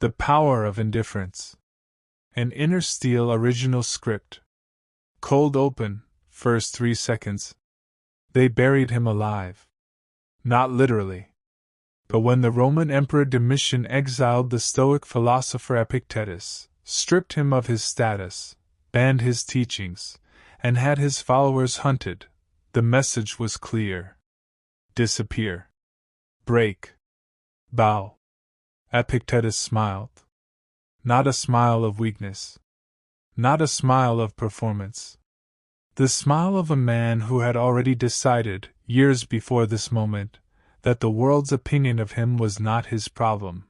The Power of Indifference. An Inner Steel original script. Cold open, first 3 seconds. They buried him alive. Not literally. But when the Roman Emperor Domitian exiled the Stoic philosopher Epictetus, stripped him of his status, banned his teachings, and had his followers hunted, the message was clear. Disappear. Break. Bow. Epictetus smiled. Not a smile of weakness. Not a smile of performance. The smile of a man who had already decided, years before this moment, that the world's opinion of him was not his problem.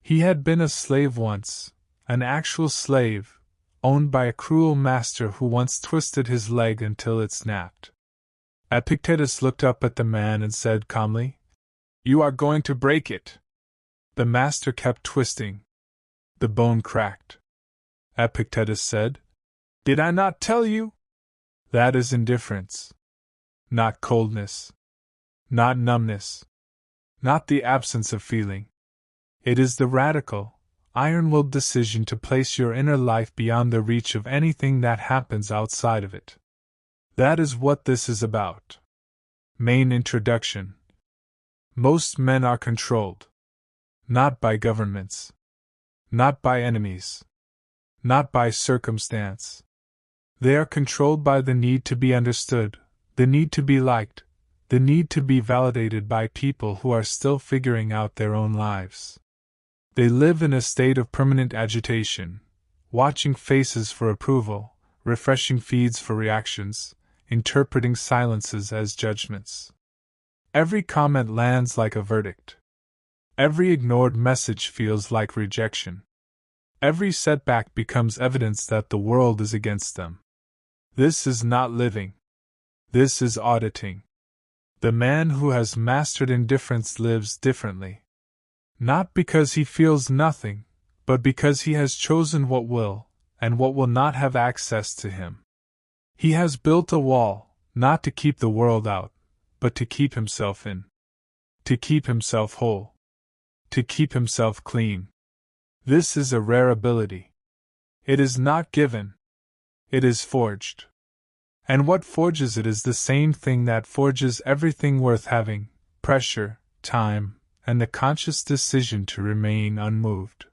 He had been a slave once, an actual slave, owned by a cruel master who once twisted his leg until it snapped. Epictetus looked up at the man and said calmly, "You are going to break it." The master kept twisting. The bone cracked. Epictetus said, "Did I not tell you?" That is indifference. Not coldness. Not numbness. Not the absence of feeling. It is the radical, iron-willed decision to place your inner life beyond the reach of anything that happens outside of it. That is what this is about. Main introduction. Most men are controlled. Not by governments. Not by enemies. Not by circumstance. They are controlled by the need to be understood, the need to be liked, the need to be validated by people who are still figuring out their own lives. They live in a state of permanent agitation, watching faces for approval, refreshing feeds for reactions, interpreting silences as judgments. Every comment lands like a verdict. Every ignored message feels like rejection. Every setback becomes evidence that the world is against them. This is not living. This is auditing. The man who has mastered indifference lives differently. Not because he feels nothing, but because he has chosen what will, and what will not have access to him. He has built a wall, not to keep the world out, but to keep himself in. To keep himself whole. To keep himself clean. This is a rare ability. It is not given. It is forged. And what forges it is the same thing that forges everything worth having: pressure, time, and the conscious decision to remain unmoved.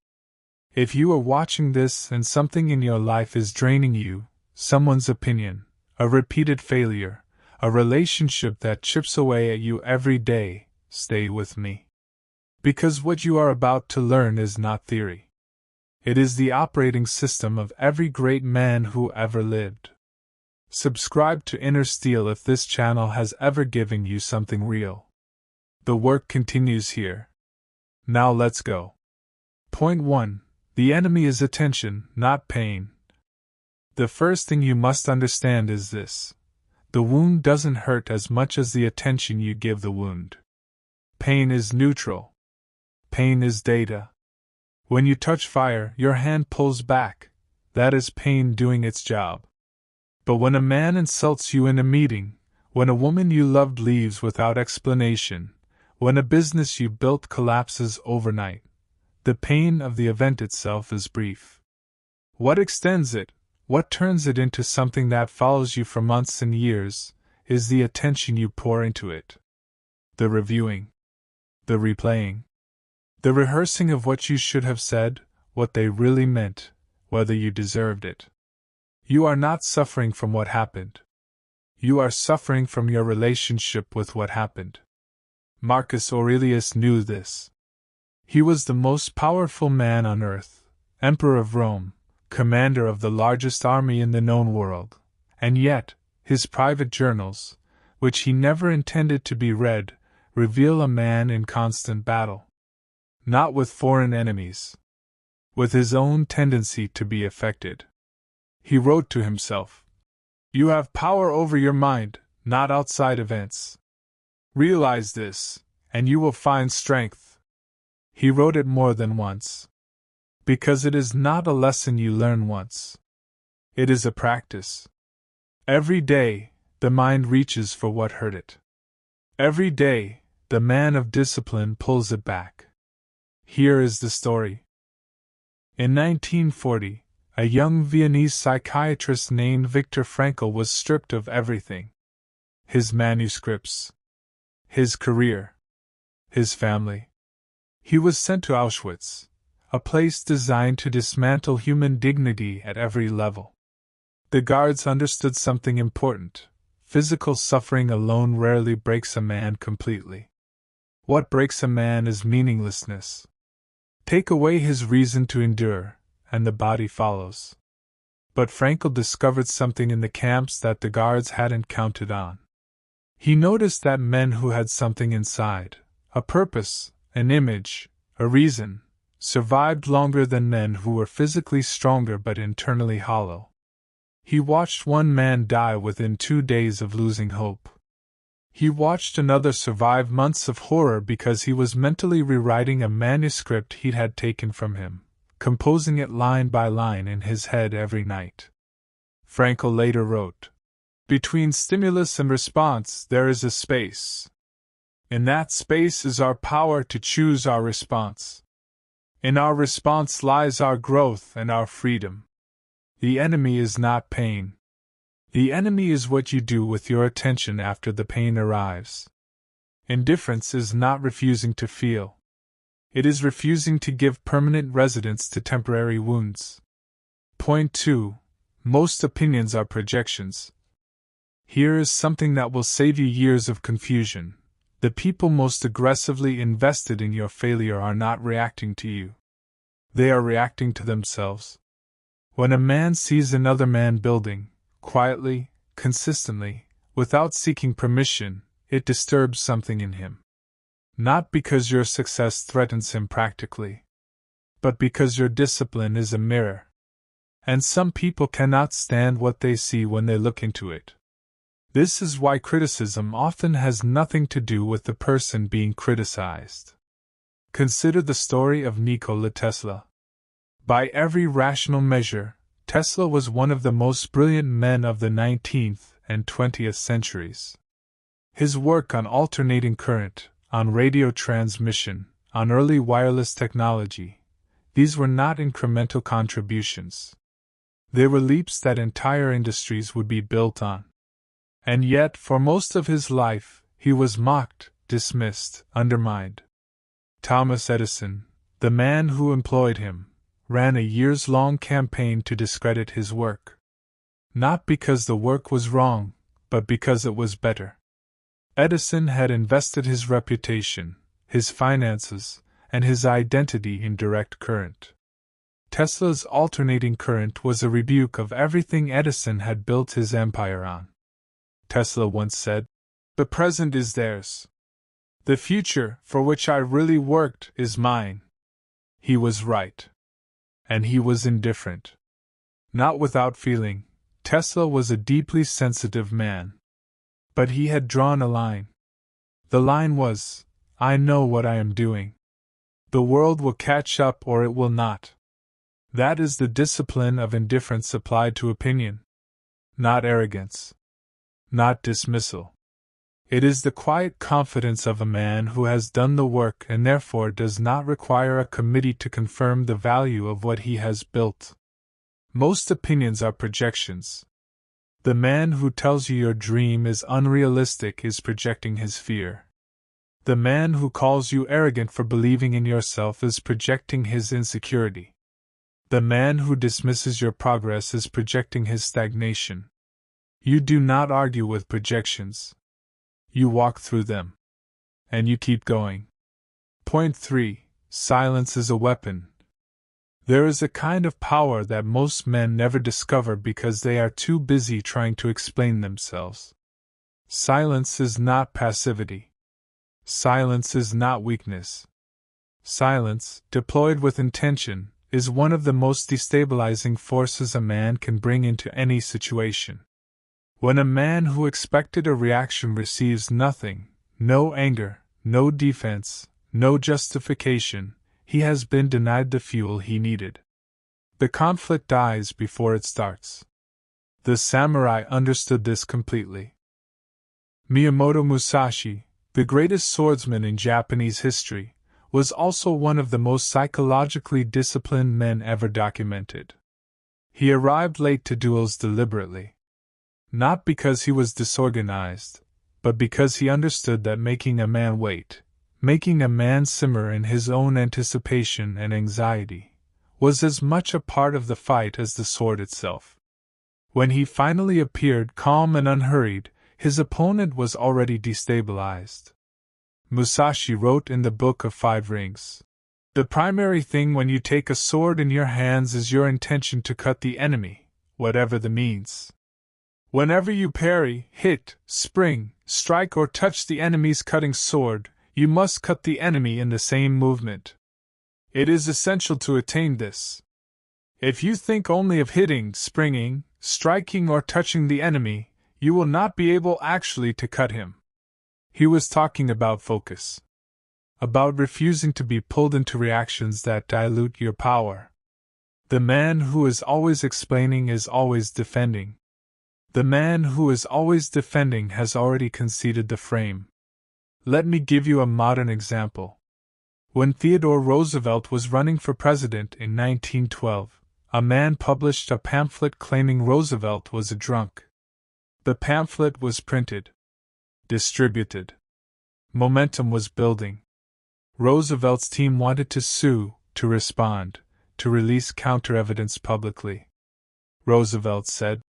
If you are watching this and something in your life is draining you, someone's opinion, a repeated failure, a relationship that chips away at you every day, stay with me. Because what you are about to learn is not theory. It is the operating system of every great man who ever lived. Subscribe to Inner Steel if this channel has ever given you something real. The work continues here. Now let's go. Point 1. The enemy is attention, not pain. The first thing you must understand is this: the wound doesn't hurt as much as the attention you give the wound. Pain is neutral. Pain is data. When you touch fire, your hand pulls back. That is pain doing its job. But when a man insults you in a meeting, when a woman you loved leaves without explanation, when a business you built collapses overnight, the pain of the event itself is brief. What extends it, what turns it into something that follows you for months and years, is the attention you pour into it. The reviewing. The replaying. The rehearsing of what you should have said, what they really meant, whether you deserved it. You are not suffering from what happened. You are suffering from your relationship with what happened. Marcus Aurelius knew this. He was the most powerful man on earth, Emperor of Rome, commander of the largest army in the known world, and yet, his private journals, which he never intended to be read, reveal a man in constant battle. Not with foreign enemies. With his own tendency to be affected. He wrote to himself, "You have power over your mind, not outside events. Realize this, and you will find strength." He wrote it more than once. Because it is not a lesson you learn once. It is a practice. Every day, the mind reaches for what hurt it. Every day, the man of discipline pulls it back. Here is the story. In 1940, a young Viennese psychiatrist named Viktor Frankl was stripped of everything: his manuscripts, his career, his family. He was sent to Auschwitz, a place designed to dismantle human dignity at every level. The guards understood something important: physical suffering alone rarely breaks a man completely. What breaks a man is meaninglessness. Take away his reason to endure, and the body follows. But Frankl discovered something in the camps that the guards hadn't counted on. He noticed that men who had something inside, a purpose, an image, a reason, survived longer than men who were physically stronger but internally hollow. He watched one man die within 2 days of losing hope. He watched another survive months of horror because he was mentally rewriting a manuscript he'd had taken from him, composing it line by line in his head every night. Frankl later wrote, "Between stimulus and response there is a space. In that space is our power to choose our response. In our response lies our growth and our freedom. The enemy is not pain. The enemy is what you do with your attention after the pain arrives. Indifference is not refusing to feel. It is refusing to give permanent residence to temporary wounds." Point 2. Most opinions are projections. Here is something that will save you years of confusion. The people most aggressively invested in your failure are not reacting to you. They are reacting to themselves. When a man sees another man building, quietly, consistently, without seeking permission, it disturbs something in him. Not because your success threatens him practically, but because your discipline is a mirror. And some people cannot stand what they see when they look into it. This is why criticism often has nothing to do with the person being criticized. Consider the story of Nikola Tesla. By every rational measure, Tesla was one of the most brilliant men of the 19th and 20th centuries. His work on alternating current, on radio transmission, on early wireless technology, these were not incremental contributions. They were leaps that entire industries would be built on. And yet, for most of his life, he was mocked, dismissed, undermined. Thomas Edison, the man who employed him, ran a years-long campaign to discredit his work. Not because the work was wrong, but because it was better. Edison had invested his reputation, his finances, and his identity in direct current. Tesla's alternating current was a rebuke of everything Edison had built his empire on. Tesla once said, "The present is theirs. The future, for which I really worked, is mine." He was right. And he was indifferent. Not without feeling. Tesla was a deeply sensitive man. But he had drawn a line. The line was, "I know what I am doing. The world will catch up or it will not." That is the discipline of indifference applied to opinion. Not arrogance. Not dismissal. It is the quiet confidence of a man who has done the work and therefore does not require a committee to confirm the value of what he has built. Most opinions are projections. The man who tells you your dream is unrealistic is projecting his fear. The man who calls you arrogant for believing in yourself is projecting his insecurity. The man who dismisses your progress is projecting his stagnation. You do not argue with projections. You walk through them. And you keep going. Point 3. Silence is a weapon. There is a kind of power that most men never discover because they are too busy trying to explain themselves. Silence is not passivity. Silence is not weakness. Silence, deployed with intention, is one of the most destabilizing forces a man can bring into any situation. When a man who expected a reaction receives nothing, no anger, no defense, no justification, he has been denied the fuel he needed. The conflict dies before it starts. The samurai understood this completely. Miyamoto Musashi, the greatest swordsman in Japanese history, was also one of the most psychologically disciplined men ever documented. He arrived late to duels deliberately. Not because he was disorganized, but because he understood that making a man wait, making a man simmer in his own anticipation and anxiety, was as much a part of the fight as the sword itself. When he finally appeared calm and unhurried, his opponent was already destabilized. Musashi wrote in the Book of Five Rings, "The primary thing when you take a sword in your hands is your intention to cut the enemy, whatever the means. Whenever you parry, hit, spring, strike or touch the enemy's cutting sword, you must cut the enemy in the same movement. It is essential to attain this. If you think only of hitting, springing, striking or touching the enemy, you will not be able actually to cut him." He was talking about focus. About refusing to be pulled into reactions that dilute your power. The man who is always explaining is always defending. The man who is always defending has already conceded the frame. Let me give you a modern example. When Theodore Roosevelt was running for president in 1912, a man published a pamphlet claiming Roosevelt was a drunk. The pamphlet was printed, distributed. Momentum was building. Roosevelt's team wanted to sue, to respond, to release counter-evidence publicly. Roosevelt said,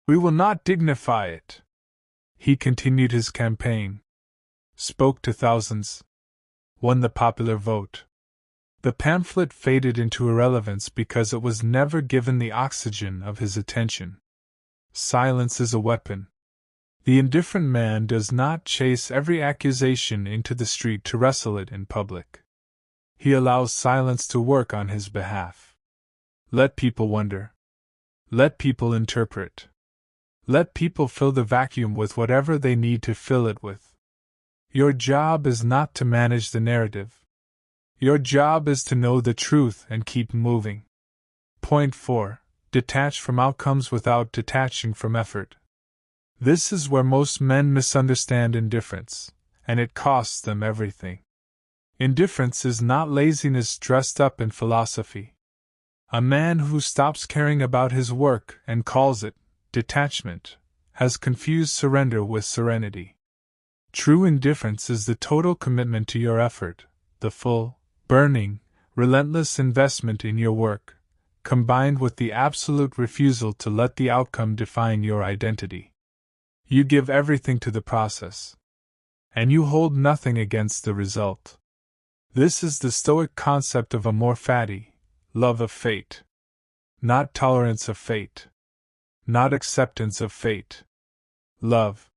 "We will not dignify it." He continued his campaign. Spoke to thousands. Won the popular vote. The pamphlet faded into irrelevance because it was never given the oxygen of his attention. Silence is a weapon. The indifferent man does not chase every accusation into the street to wrestle it in public. He allows silence to work on his behalf. Let people wonder. Let people interpret. Let people fill the vacuum with whatever they need to fill it with. Your job is not to manage the narrative. Your job is to know the truth and keep moving. Point 4. Detach from outcomes without detaching from effort. This is where most men misunderstand indifference, and it costs them everything. Indifference is not laziness dressed up in philosophy. A man who stops caring about his work and calls it detachment has confused surrender with serenity. True indifference is the total commitment to your effort, the full, burning, relentless investment in your work, combined with the absolute refusal to let the outcome define your identity. You give everything to the process, and you hold nothing against the result. This is the Stoic concept of amor fati, love of fate. Not tolerance of fate. Not acceptance of fate. Love.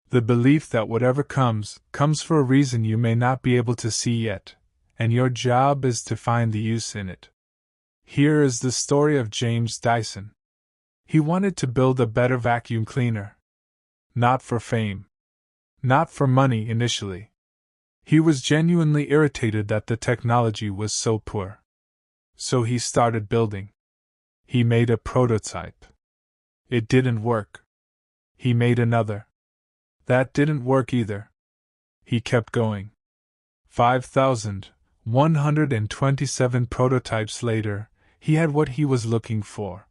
The belief that whatever comes, comes for a reason you may not be able to see yet, and your job is to find the use in it. Here is the story of James Dyson. He wanted to build a better vacuum cleaner. Not for fame. Not for money initially. He was genuinely irritated that the technology was so poor. So he started building. He made a prototype. It didn't work. He made another. That didn't work either. He kept going. 5,127 prototypes later, he had what he was looking for.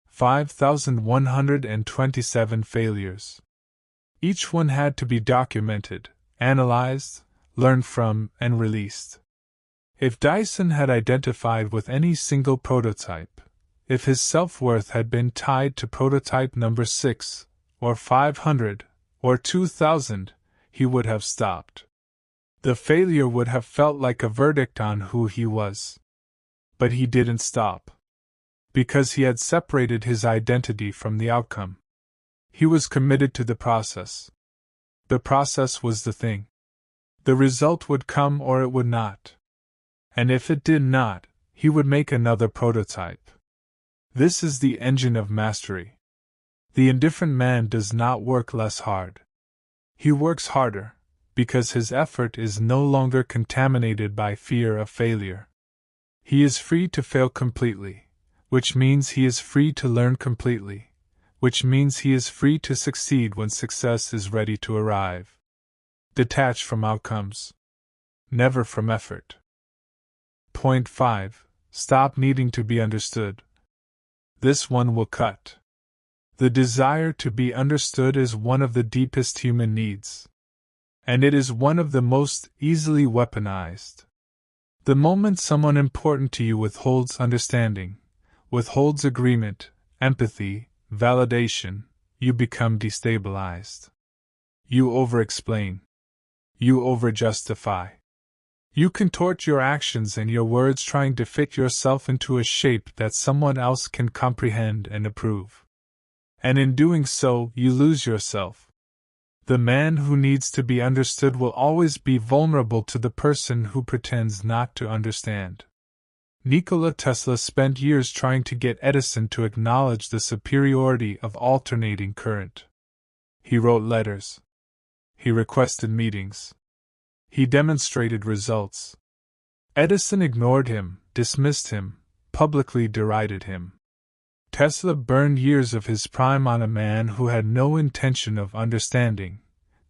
5,127 failures. Each one had to be documented, analyzed, learned from, and released. If Dyson had identified with any single prototype, if his self-worth had been tied to prototype number 6, or 500, or 2,000, he would have stopped. The failure would have felt like a verdict on who he was. But he didn't stop. Because he had separated his identity from the outcome. He was committed to the process. The process was the thing. The result would come or it would not. And if it did not, he would make another prototype. This is the engine of mastery. The indifferent man does not work less hard. He works harder, because his effort is no longer contaminated by fear of failure. He is free to fail completely, which means he is free to learn completely, which means he is free to succeed when success is ready to arrive. Detach from outcomes. Never from effort. Point 5. Stop needing to be understood. This one will cut. The desire to be understood is one of the deepest human needs. And it is one of the most easily weaponized. The moment someone important to you withholds understanding, withholds agreement, empathy, validation, you become destabilized. You over-explain. You over-justify. You contort your actions and your words trying to fit yourself into a shape that someone else can comprehend and approve. And in doing so, you lose yourself. The man who needs to be understood will always be vulnerable to the person who pretends not to understand. Nikola Tesla spent years trying to get Edison to acknowledge the superiority of alternating current. He wrote letters. He requested meetings. He demonstrated results. Edison ignored him, dismissed him, publicly derided him. Tesla burned years of his prime on a man who had no intention of understanding,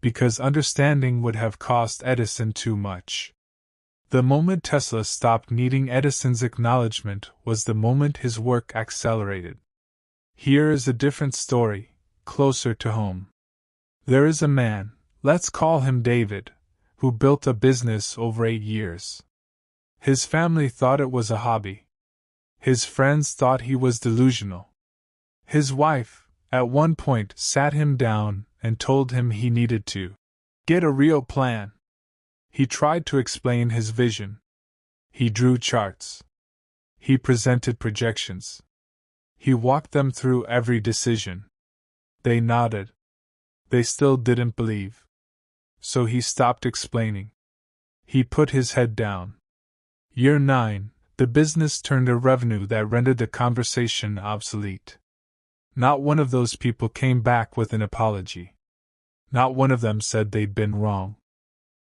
because understanding would have cost Edison too much. The moment Tesla stopped needing Edison's acknowledgement was the moment his work accelerated. Here is a different story, closer to home. There is a man, let's call him David, who built a business over 8 years. His family thought it was a hobby. His friends thought he was delusional. His wife, at one point, sat him down and told him he needed to get a real plan. He tried to explain his vision. He drew charts. He presented projections. He walked them through every decision. They nodded. They still didn't believe. So he stopped explaining. He put his head down. Year 9, the business turned a revenue that rendered the conversation obsolete. Not one of those people came back with an apology. Not one of them said they'd been wrong.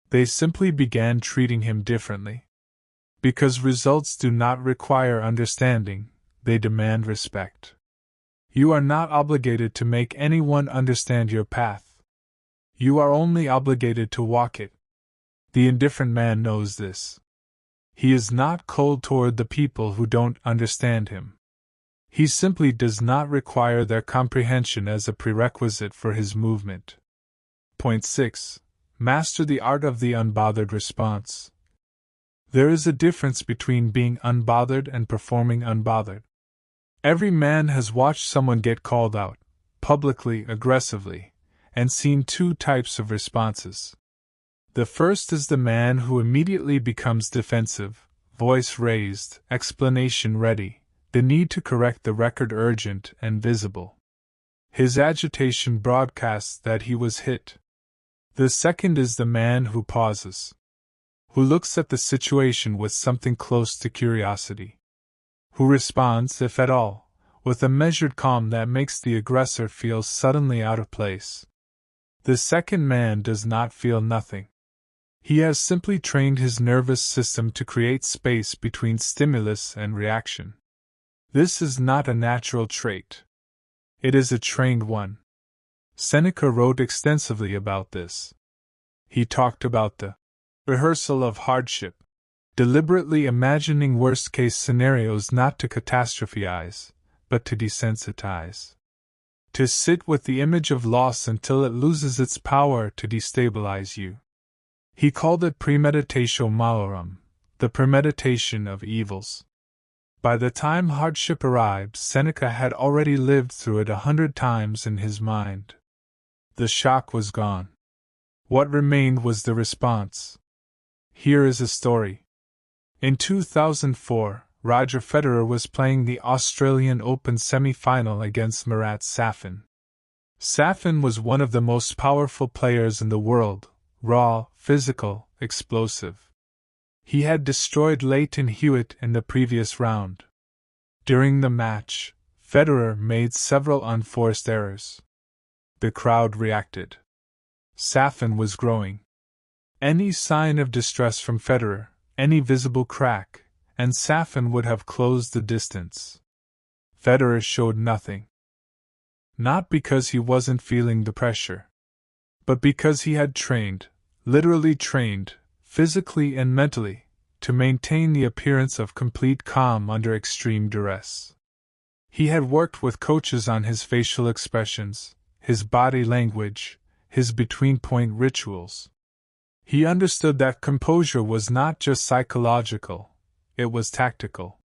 They simply began treating him differently. Because results do not require understanding, they demand respect. You are not obligated to make anyone understand your path. You are only obligated to walk it. The indifferent man knows this. He is not cold toward the people who don't understand him. He simply does not require their comprehension as a prerequisite for his movement. Point 6. Master the art of the unbothered response. There is a difference between being unbothered and performing unbothered. Every man has watched someone get called out, publicly, aggressively, and seen 2 types of responses. The first is the man who immediately becomes defensive, voice raised, explanation ready, the need to correct the record urgent and visible. His agitation broadcasts that he was hit. The second is the man who pauses, who looks at the situation with something close to curiosity, who responds, if at all, with a measured calm that makes the aggressor feel suddenly out of place. The second man does not feel nothing. He has simply trained his nervous system to create space between stimulus and reaction. This is not a natural trait. It is a trained one. Seneca wrote extensively about this. He talked about the rehearsal of hardship, deliberately imagining worst-case scenarios not to catastrophize, but to desensitize. To sit with the image of loss until it loses its power to destabilize you. He called it premeditatio malorum, the premeditation of evils. By the time hardship arrived, Seneca had already lived through it 100 times in his mind. The shock was gone. What remained was the response. Here is a story. In 2004, Roger Federer was playing the Australian Open semi-final against Marat Safin. Safin was one of the most powerful players in the world, raw, physical, explosive. He had destroyed Leighton Hewitt in the previous round. During the match, Federer made several unforced errors. The crowd reacted. Safin was growing. Any sign of distress from Federer, any visible crack, and Safin would have closed the distance. Federer showed nothing. Not because he wasn't feeling the pressure, but because he had trained, literally trained, physically and mentally, to maintain the appearance of complete calm under extreme duress. He had worked with coaches on his facial expressions, his body language, his between-point rituals. He understood that composure was not just psychological, it was tactical.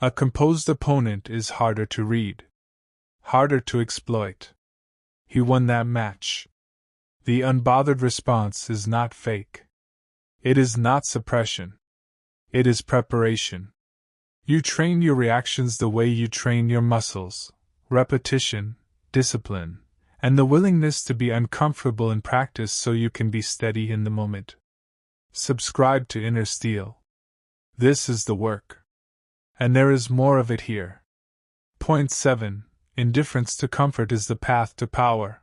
A composed opponent is harder to read, harder to exploit. He won that match. The unbothered response is not fake. It is not suppression. It is preparation. You train your reactions the way you train your muscles: repetition, discipline, and the willingness to be uncomfortable in practice so you can be steady in the moment. Subscribe to Inner Steel. This is the work. And there is more of it here. Point 7. Indifference to comfort is the path to power.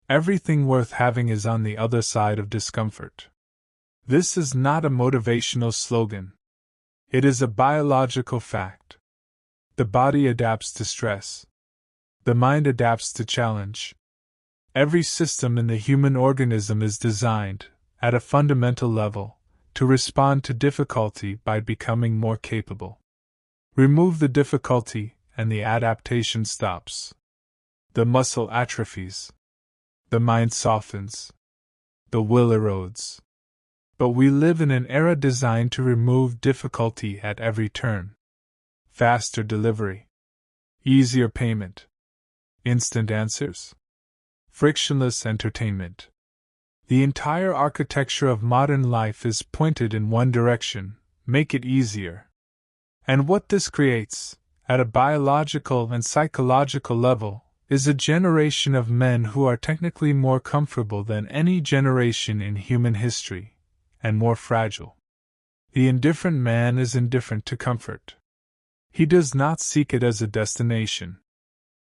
Everything worth having is on the other side of discomfort. This is not a motivational slogan. It is a biological fact. The body adapts to stress. The mind adapts to challenge. Every system in the human organism is designed, at a fundamental level, to respond to difficulty by becoming more capable. Remove the difficulty, and the adaptation stops. The muscle atrophies. The mind softens. The will erodes. But we live in an era designed to remove difficulty at every turn. Faster delivery. Easier payment. Instant answers. Frictionless entertainment. The entire architecture of modern life is pointed in one direction: make it easier. And what this creates, at a biological and psychological level, is a generation of men who are technically more comfortable than any generation in human history, and more fragile. The indifferent man is indifferent to comfort. He does not seek it as a destination.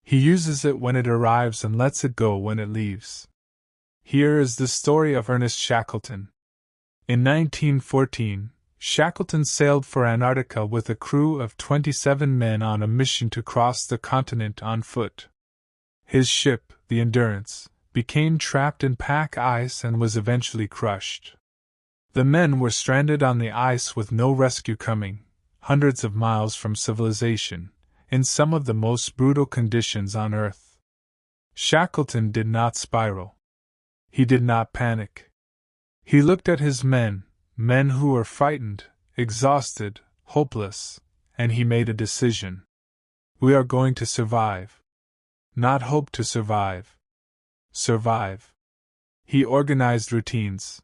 He uses it when it arrives and lets it go when it leaves. Here is the story of Ernest Shackleton. In 1914, Shackleton sailed for Antarctica with a crew of 27 men on a mission to cross the continent on foot. His ship, the Endurance, became trapped in pack ice and was eventually crushed. The men were stranded on the ice with no rescue coming, hundreds of miles from civilization, in some of the most brutal conditions on Earth. Shackleton did not spiral. He did not panic. He looked at his men who were frightened, exhausted, hopeless, and he made a decision. We are going to survive. Not hope to survive. Survive. He organized routines.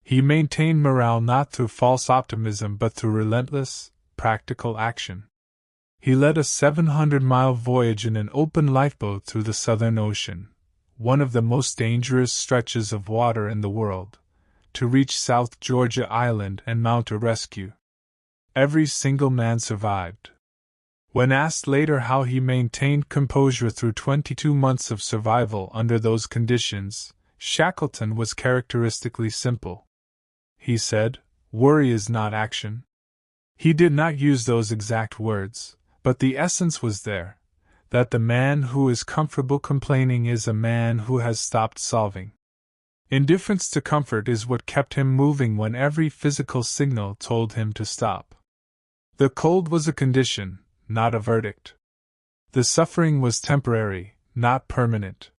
He maintained morale not through false optimism but through relentless, practical action. He led a 700-mile voyage in an open lifeboat through the Southern Ocean, one of the most dangerous stretches of water in the world, to reach South Georgia Island and mount a rescue. Every single man survived. When asked later how he maintained composure through 22 months of survival under those conditions, Shackleton was characteristically simple. He said, "Worry is not action." He did not use those exact words, but the essence was there, that the man who is comfortable complaining is a man who has stopped solving. Indifference to comfort is what kept him moving when every physical signal told him to stop. The cold was a condition, not a verdict. The suffering was temporary, not permanent.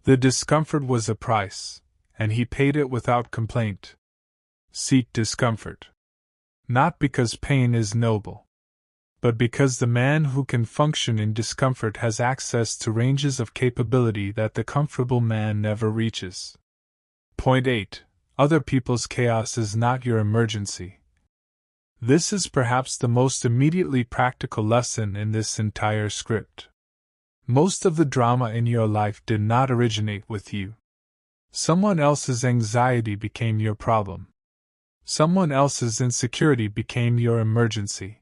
The discomfort was a price, and he paid it without complaint. Seek discomfort. Not because pain is noble, but because the man who can function in discomfort has access to ranges of capability that the comfortable man never reaches. Point 8. Other people's chaos is not your emergency. This is perhaps the most immediately practical lesson in this entire script. Most of the drama in your life did not originate with you. Someone else's anxiety became your problem. Someone else's insecurity became your emergency.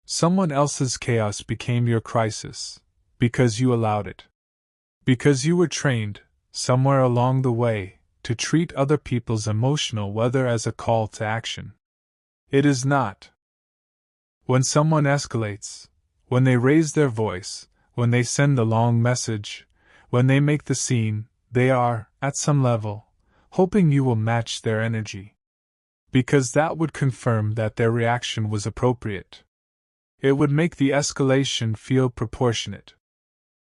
Someone else's chaos became your crisis, because you allowed it. Because you were trained, somewhere along the way, to treat other people's emotional weather as a call to action. It is not. When someone escalates, when they raise their voice, when they send the long message, when they make the scene, they are, at some level, hoping you will match their energy. because that would confirm that their reaction was appropriate. It would make the escalation feel proportionate.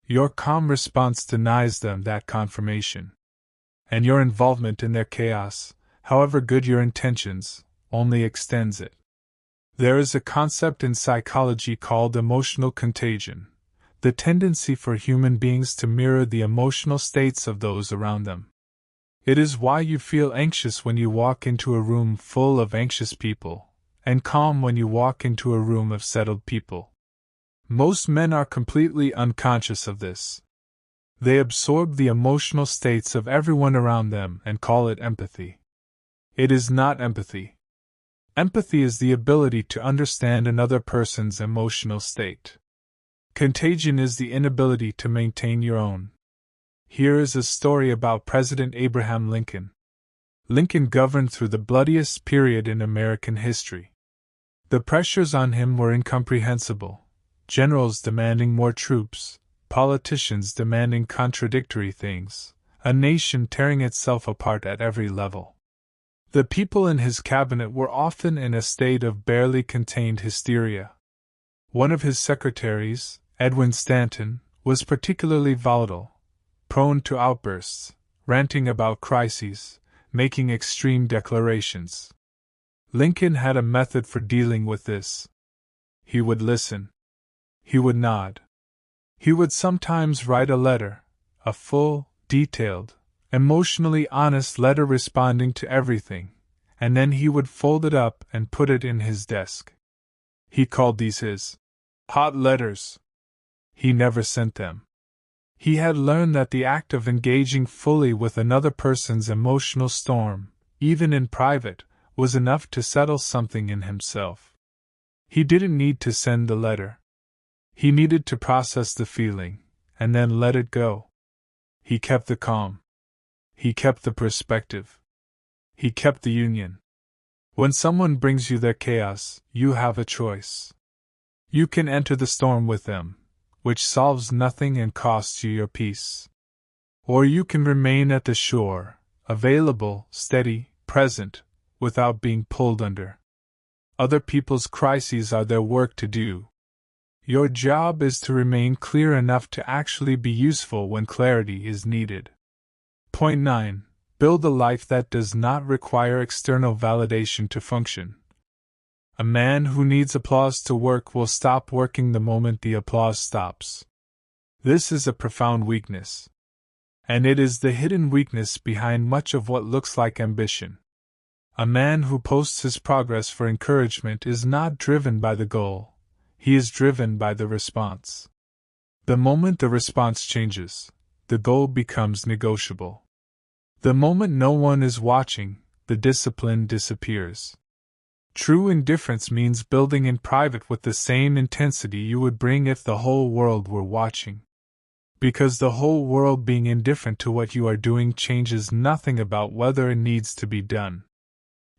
Your calm response denies them that confirmation. And your involvement in their chaos, however good your intentions, only extends it. There is a concept in psychology called emotional contagion, the tendency for human beings to mirror the emotional states of those around them. It is why you feel anxious when you walk into a room full of anxious people, and calm when you walk into a room of settled people. Most men are completely unconscious of this. They absorb the emotional states of everyone around them and call it empathy. It is not empathy. Empathy is the ability to understand another person's emotional state. Contagion is the inability to maintain your own. Here is a story about President Abraham Lincoln. Lincoln governed through the bloodiest period in American history. The pressures on him were incomprehensible. Generals demanding more troops, politicians demanding contradictory things, a nation tearing itself apart at every level. The people in his cabinet were often in a state of barely contained hysteria. One of his secretaries, Edwin Stanton, was particularly volatile, prone to outbursts, ranting about crises, making extreme declarations. Lincoln had a method for dealing with this. He would listen. He would nod. He would sometimes write a letter, a full, detailed, emotionally honest letter responding to everything, and then he would fold it up and put it in his desk. He called these his hot letters. He never sent them. He had learned that the act of engaging fully with another person's emotional storm, even in private, was enough to settle something in himself. He didn't need to send the letter. He needed to process the feeling, and then let it go. He kept the calm. He kept the perspective. He kept the union. When someone brings you their chaos, you have a choice. You can enter the storm with them, which solves nothing and costs you your peace. Or you can remain at the shore, available, steady, present, without being pulled under. Other people's crises are their work to do. Your job is to remain clear enough to actually be useful when clarity is needed. Point 9. Build a life that does not require external validation to function. A man who needs applause to work will stop working the moment the applause stops. This is a profound weakness. And it is the hidden weakness behind much of what looks like ambition. A man who posts his progress for encouragement is not driven by the goal. He is driven by the response. The moment the response changes, the goal becomes negotiable. The moment no one is watching, the discipline disappears. True indifference means building in private with the same intensity you would bring if the whole world were watching. Because the whole world being indifferent to what you are doing changes nothing about whether it needs to be done.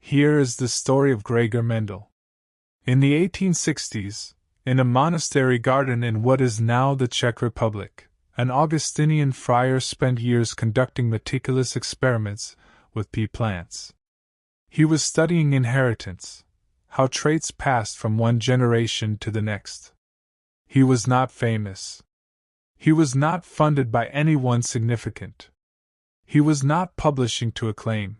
Here is the story of Gregor Mendel. In the 1860s, in a monastery garden in what is now the Czech Republic, an Augustinian friar spent years conducting meticulous experiments with pea plants. He was studying inheritance, how traits passed from one generation to the next. He was not famous. He was not funded by anyone significant. He was not publishing to acclaim.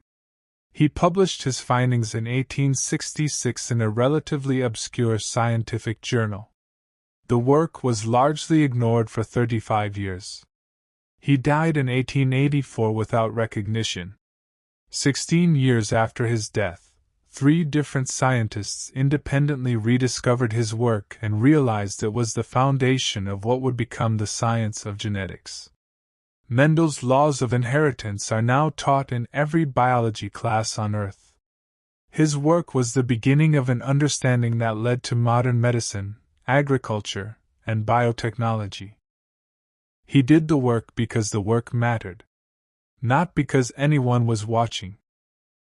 He published his findings in 1866 in a relatively obscure scientific journal. The work was largely ignored for 35 years. He died in 1884 without recognition. 16 years after his death, 3 different scientists independently rediscovered his work and realized it was the foundation of what would become the science of genetics. Mendel's laws of inheritance are now taught in every biology class on Earth. His work was the beginning of an understanding that led to modern medicine, agriculture, and biotechnology. He did the work because the work mattered, not because anyone was watching.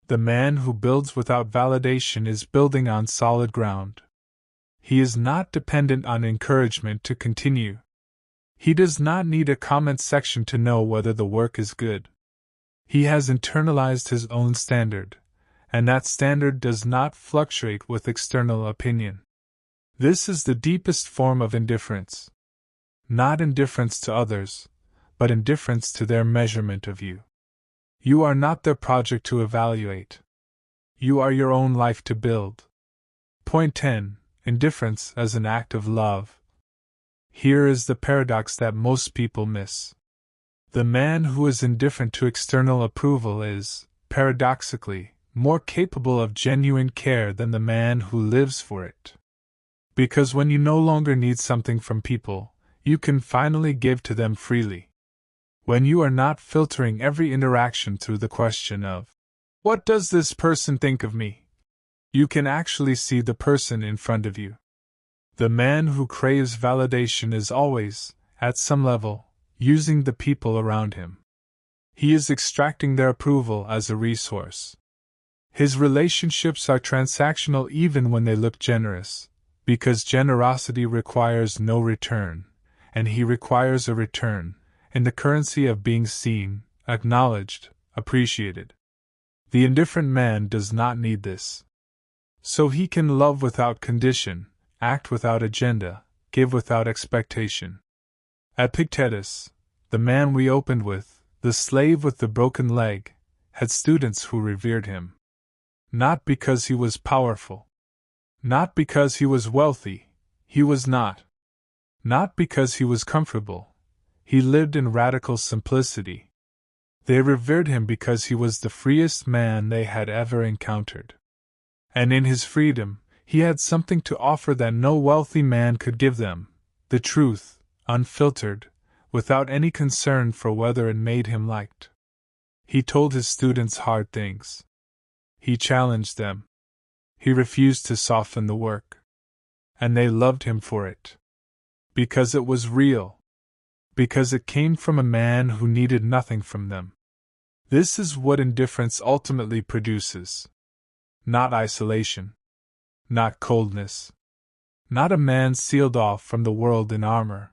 The man who builds without validation is building on solid ground. He is not dependent on encouragement to continue. He does not need a comment section to know whether the work is good. He has internalized his own standard, and that standard does not fluctuate with external opinion. This is the deepest form of indifference. Not indifference to others, but indifference to their measurement of you. You are not their project to evaluate. You are your own life to build. Point 10. Indifference as an act of love. Here is the paradox that most people miss. The man who is indifferent to external approval is, paradoxically, more capable of genuine care than the man who lives for it. Because when you no longer need something from people, you can finally give to them freely. When you are not filtering every interaction through the question of, "What does this person think of me?" you can actually see the person in front of you. The man who craves validation is always, at some level, using the people around him. He is extracting their approval as a resource. His relationships are transactional even when they look generous, because generosity requires no return, and he requires a return, in the currency of being seen, acknowledged, appreciated. The indifferent man does not need this. So he can love without condition, act without agenda, give without expectation. Epictetus, the man we opened with, the slave with the broken leg, had students who revered him. Not because he was powerful. Not because he was wealthy, he was not. Not because he was comfortable. He lived in radical simplicity. They revered him because he was the freest man they had ever encountered. And in his freedom, he had something to offer that no wealthy man could give them, the truth, unfiltered, without any concern for whether it made him liked. He told his students hard things. He challenged them. He refused to soften the work. And they loved him for it. Because it was real. Because it came from a man who needed nothing from them. This is what indifference ultimately produces. Not isolation. Not coldness. Not a man sealed off from the world in armor.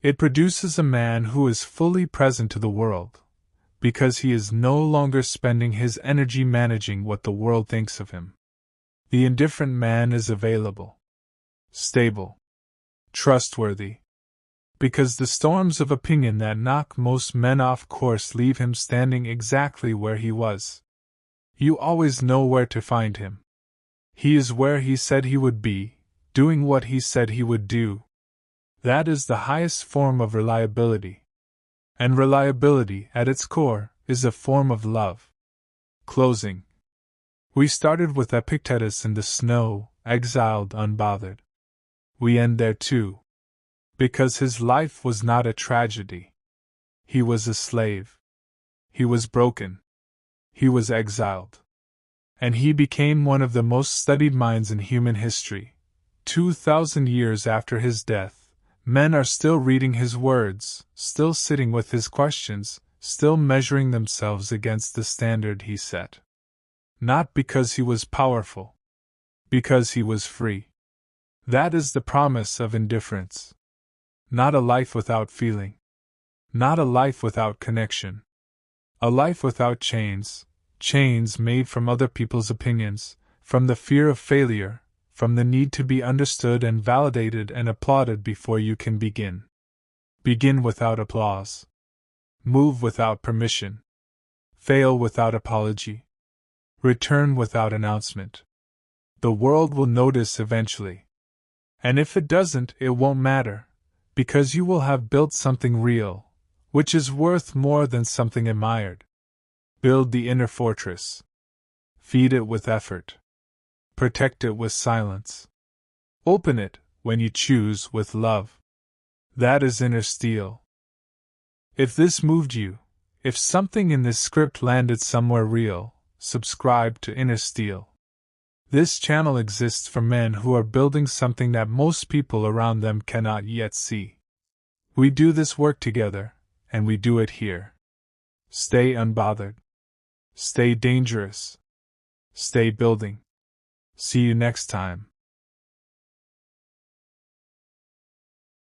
It produces a man who is fully present to the world, because he is no longer spending his energy managing what the world thinks of him. The indifferent man is available, stable, trustworthy, because the storms of opinion that knock most men off course leave him standing exactly where he was. You always know where to find him. He is where he said he would be, doing what he said he would do. That is the highest form of reliability. And reliability, at its core, is a form of love. Closing. We started with Epictetus in the snow, exiled, unbothered. We end there too. Because his life was not a tragedy. He was a slave. He was broken. He was exiled. And he became one of the most studied minds in human history. 2,000 years after his death, men are still reading his words, still sitting with his questions, still measuring themselves against the standard he set. Not because he was powerful. Because he was free. That is the promise of indifference. Not a life without feeling. Not a life without connection. A life without chains, chains made from other people's opinions, from the fear of failure, from the need to be understood and validated and applauded before you can begin. Begin without applause. Move without permission. Fail without apology. Return without announcement. The world will notice eventually. And if it doesn't, it won't matter, because you will have built something real, which is worth more than something admired. Build the inner fortress. Feed it with effort. Protect it with silence. Open it, when you choose, with love. That is inner steel. If this moved you, if something in this script landed somewhere real, subscribe to Inner Steel. This channel exists for men who are building something that most people around them cannot yet see. We do this work together, and we do it here. Stay unbothered. Stay dangerous. Stay building. See you next time.